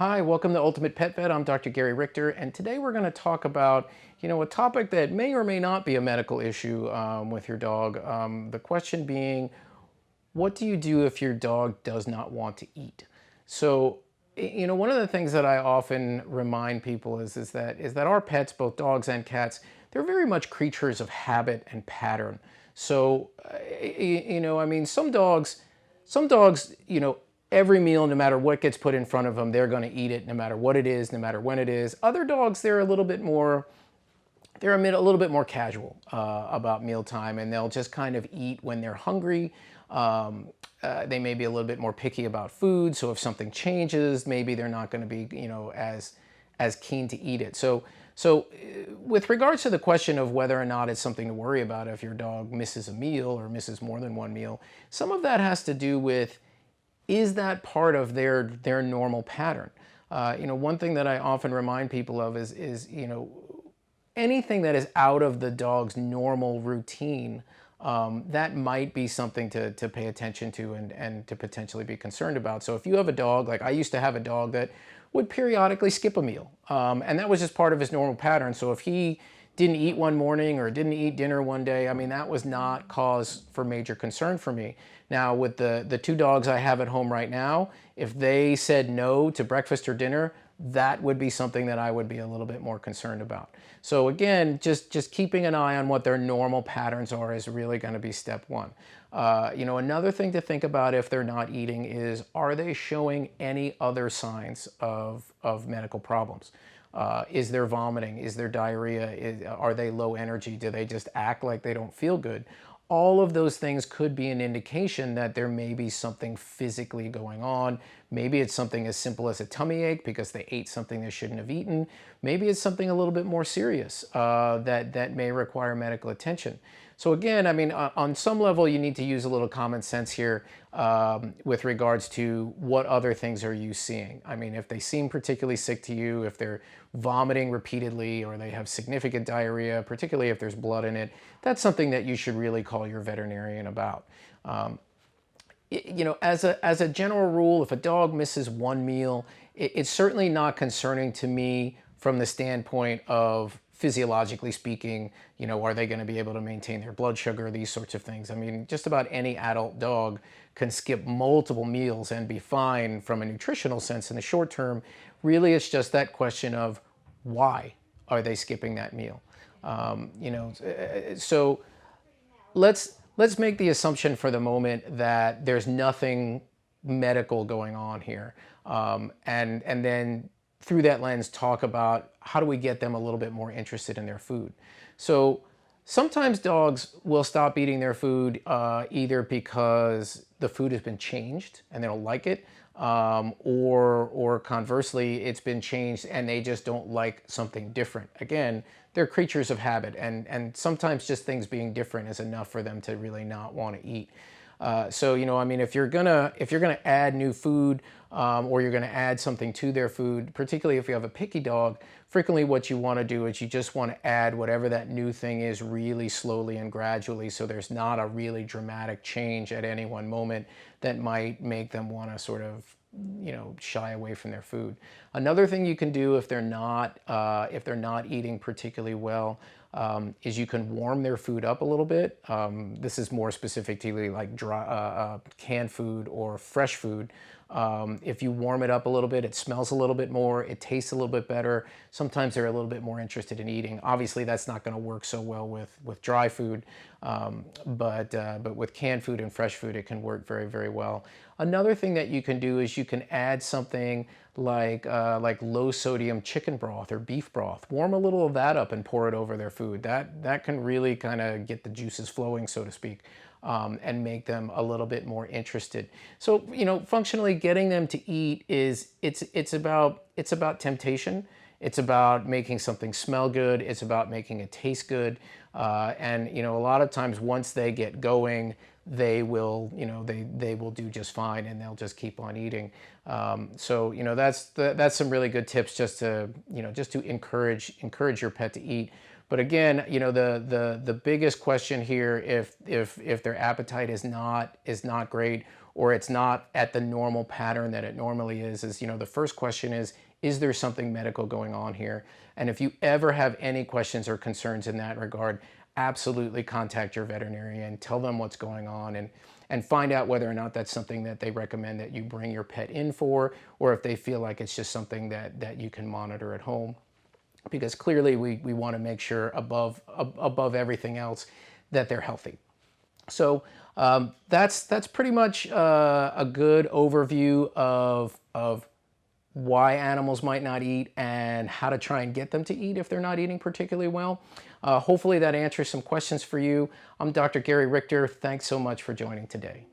Hi, welcome to Ultimate Pet Vet. I'm Dr. Gary Richter, and today we're going to talk about, a topic that may or may not be a medical issue with your dog. The question being, what do you do if your dog does not want to eat? So, one of the things that I often remind people is that our pets, both dogs and cats, they're very much creatures of habit and pattern. So, some dogs, every meal, no matter what gets put in front of them, they're going to eat it, no matter what it is, no matter when it is. Other dogs, they're a little bit more casual about mealtime, and they'll just kind of eat when they're hungry. They may be a little bit more picky about food, so if something changes, maybe they're not going to be, as keen to eat it. So, with regards to the question of whether or not it's something to worry about if your dog misses a meal or misses more than one meal, some of that has to do with, is that part of their normal pattern? One thing that I often remind people of is anything that is out of the dog's normal routine, that might be something to pay attention to and to potentially be concerned about. So if you have a dog, like I used to have a dog that would periodically skip a meal, and that was just part of his normal pattern. So if he didn't eat one morning or didn't eat dinner one day, I mean, that was not cause for major concern for me. Now, with the two dogs I have at home right now, if they said no to breakfast or dinner, that would be something that I would be a little bit more concerned about. So again, just keeping an eye on what their normal patterns are is really going to be step one. Another thing to think about if they're not eating is, are they showing any other signs of medical problems? Is there vomiting? Is there diarrhea? Are they low energy? Do they just act like they don't feel good? All of those things could be an indication that there may be something physically going on. Maybe it's something as simple as a tummy ache because they ate something they shouldn't have eaten. Maybe it's something a little bit more serious that may require medical attention. So again, I mean, on some level, you need to use a little common sense here with regards to what other things are you seeing. I mean, if they seem particularly sick to you, if they're vomiting repeatedly or they have significant diarrhea, particularly if there's blood in it, that's something that you should really call your veterinarian about. As a general rule, if a dog misses one meal, it's certainly not concerning to me from the standpoint of, physiologically speaking, are they going to be able to maintain their blood sugar, these sorts of things. I mean, just about any adult dog can skip multiple meals and be fine from a nutritional sense in the short term. Really, it's just that question of, why are they skipping that meal? So let's make the assumption for the moment that there's nothing medical going on here, and then through that lens talk about, how do we get them a little bit more interested in their food. So sometimes dogs will stop eating their food either because the food has been changed and they don't like it, or conversely, it's been changed and they just don't like something different. Again, they're creatures of habit, and sometimes just things being different is enough for them to really not want to eat. I mean, if you're gonna add new food, or you're gonna add something to their food, particularly if you have a picky dog, frequently what you want to do is you just want to add whatever that new thing is really slowly and gradually, so there's not a really dramatic change at any one moment that might make them want to sort of shy away from their food. Another thing you can do if they're not eating particularly well, is you can warm their food up a little bit. This is more specifically like dry, canned food or fresh food. If you warm it up a little bit, it smells a little bit more, it tastes a little bit better. Sometimes they're a little bit more interested in eating. Obviously, that's not going to work so well with dry food, but with canned food and fresh food, it can work very, very well. Another thing that you can do is you can add something like low sodium chicken broth or beef broth. Warm a little of that up and pour it over their food. That can really kind of get the juices flowing, so to speak, and make them a little bit more interested. So functionally, getting them to eat it's about temptation. It's about making something smell good. It's about making it taste good. And a lot of times once they get going, they will they will do just fine, and they'll just keep on eating. That's some really good tips just to encourage your pet to eat. But again, the biggest question here, if their appetite is not great, or it's not at the normal pattern that it normally is, the first question is there something medical going on here? And if you ever have any questions or concerns in that regard, absolutely contact your veterinarian, tell them what's going on, and find out whether or not that's something that they recommend that you bring your pet in for, or if they feel like it's just something that you can monitor at home. Because clearly we want to make sure above everything else that they're healthy. So that's pretty much a good overview of why animals might not eat and how to try and get them to eat if they're not eating particularly well. Hopefully that answers some questions for you. I'm Dr. Gary Richter. Thanks so much for joining today.